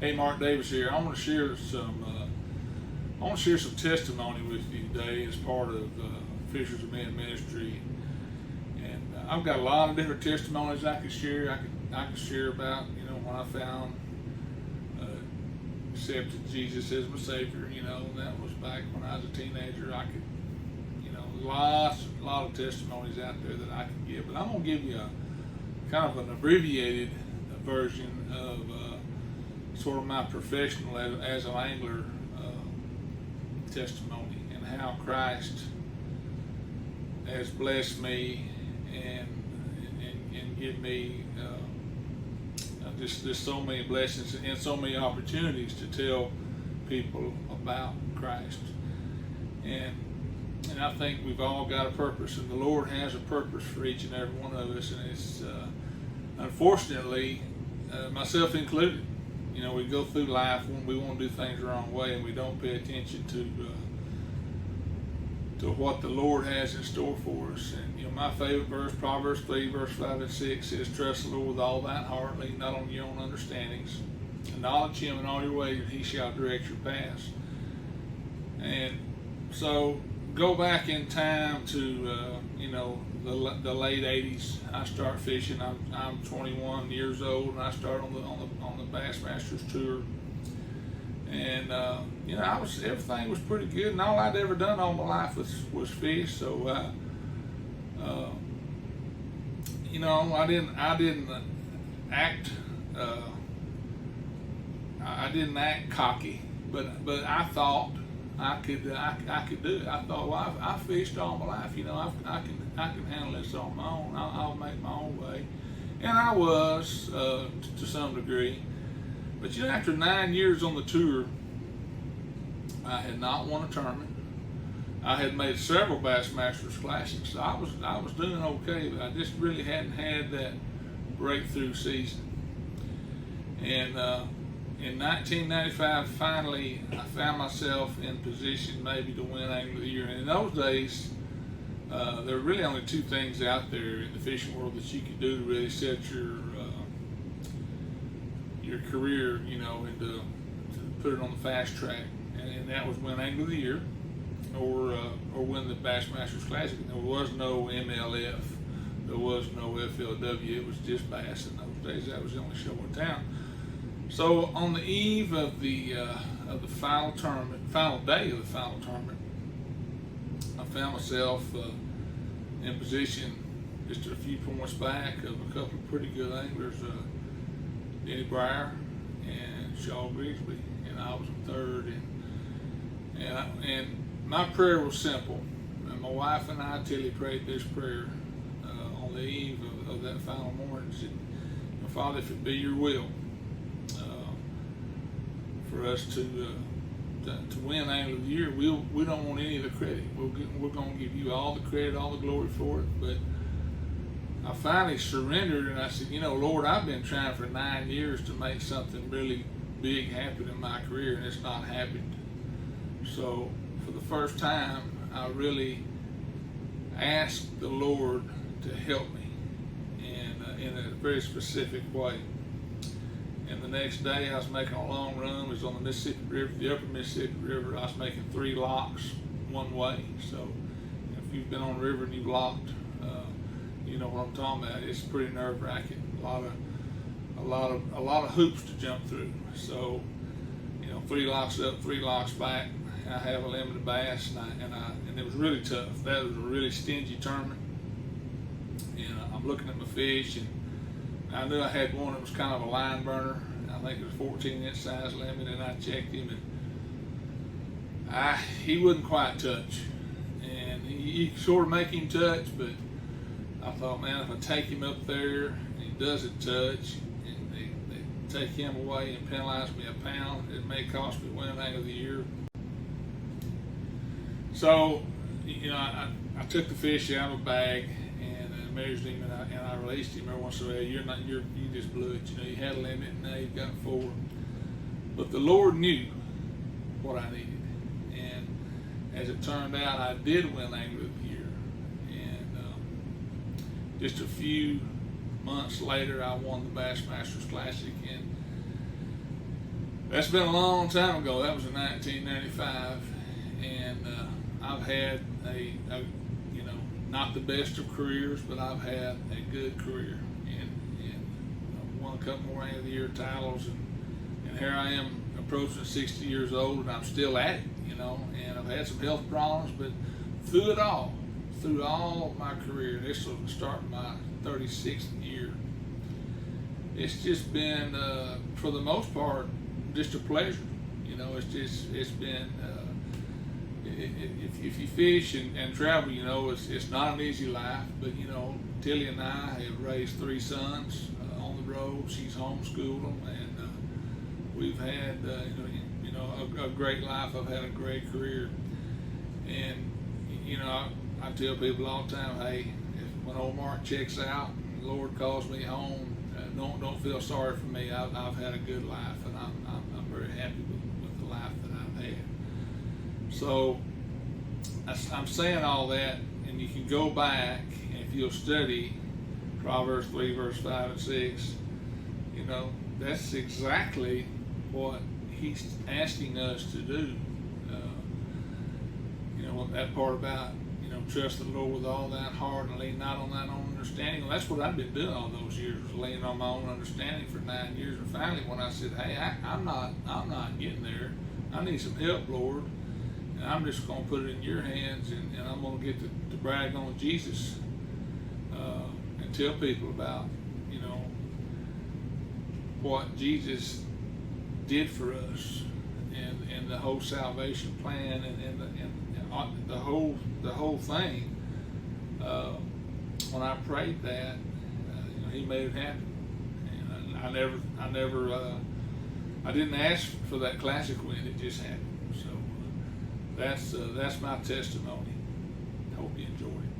Hey, Mark Davis here. I want to share some testimony with you today as part of Fishers of Men Ministry, and I've got a lot of different testimonies I could share. I could share about when I found accepted Jesus as my Savior. That was back when I was a teenager. I could a lot of testimonies out there that I can give, but I'm gonna give you a kind of an abbreviated version of sort of my professional as an angler testimony, and how Christ has blessed me and give me just so many blessings and so many opportunities to tell people about Christ. And I think we've all got a purpose, and the Lord has a purpose for each and every one of us, and it's unfortunately myself included. We go through life when we want to do things the wrong way, and we don't pay attention to what the Lord has in store for us. And my favorite verse, Proverbs 3, verse 5 and 6, says, "Trust the Lord with all thine heart, lean not on your own understandings. Acknowledge Him in all your ways, and He shall direct your paths." And so, go back in time to the late '80s. I start fishing. I'm 21 years old, and I start on the Bassmasters tour. And everything was pretty good, and all I'd ever done all my life was fish. So I didn't act cocky, but I thought I could do it. I thought, well, I fished all my life. I can handle this on my own. I'll make my own way, and I was to some degree. But after 9 years on the tour, I had not won a tournament. I had made several Bassmasters Classics, so I was doing okay, but I just really hadn't had that breakthrough season. And in 1995, finally, I found myself in position maybe to win Angler of the Year. And in those days, there were really only two things out there in the fishing world that you could do to really set your career, and to put it on the fast track. And that was win Angler of the Year, or win the Bassmasters Classic. There was no MLF, there was no FLW. It was just bass in those days. That was the only show in town. So on the eve of the final day of the final tournament, I found myself in position just a few points back of a couple of pretty good anglers, Denny Breyer and Shaw Grigsby, and I was in third. And my prayer was simple. And my wife and I, Tilly, prayed this prayer on the eve of that final morning. Said, "Father, if it be your will for us to win Angler of the Year, we don't want any of the credit. We're going to give you all the credit, all the glory for it." But I finally surrendered, and I said, "Lord, I've been trying for 9 years to make something really big happen in my career, and it's not happened." So for the first time, I really asked the Lord to help me, and in a very specific way. And the next day, I was making a long run. It was on the Mississippi River, the upper Mississippi River. I was making 3 locks one way. So if you've been on the river and you've locked, you know what I'm talking about. It's pretty nerve-wracking. A lot of hoops to jump through. So 3 locks up, 3 locks back. I have a limited bass, and it was really tough. That was a really stingy tournament. And I'm looking at my fish, and I knew I had one that was kind of a line burner. I think it was 14-inch size limit, and I checked him, and he wouldn't quite touch. And you sort of make him touch, but I thought, man, if I take him up there and he doesn't touch, and they take him away and penalize me a pound, it may cost me winning Angler of the Year. So, I took the fish out of a bag and measured him, and I released him every once in a while. You just blew it. You had a limit, and now you've got 4. But the Lord knew what I needed, and as it turned out, I did win Angler of the Year. And just a few months later, I won the Bassmasters Classic, and That's been a long time ago. That was in 1995, and I've had a not the best of careers, but I've had a good career, and won a couple more end of the year titles, and here I am approaching 60 years old, and I'm still at it, and I've had some health problems, but through all my career, this will start my 36th year. It's just been, for the most part, just a pleasure. It's been, if you fish and travel, it's not an easy life, but Tilly and I have raised 3 sons on the road. She's homeschooled them, and we've had, a great life. I've had a great career, and I tell people all the time, hey, when old Mark checks out and the Lord calls me home, don't feel sorry for me. I've had a good life, and I'm very happy with the life that I've had. So I'm saying all that, and you can go back, and if you'll study Proverbs 3, verse 5 and 6, that's exactly what he's asking us to do. That part about trust the Lord with all thine heart and lean not on thine own understanding. Well, that's what I've been doing all those years, was leaning on my own understanding for 9 years. And finally, when I said, hey, I'm not getting there. I need some help, Lord. And I'm just going to put it in your hands, and I'm going to get to brag on Jesus and tell people about, what Jesus did for us, and the whole salvation plan, and the whole thing. When I prayed that, he made it happen. And I didn't ask for that classic win. It just happened. So that's my testimony. Hope you enjoyed it.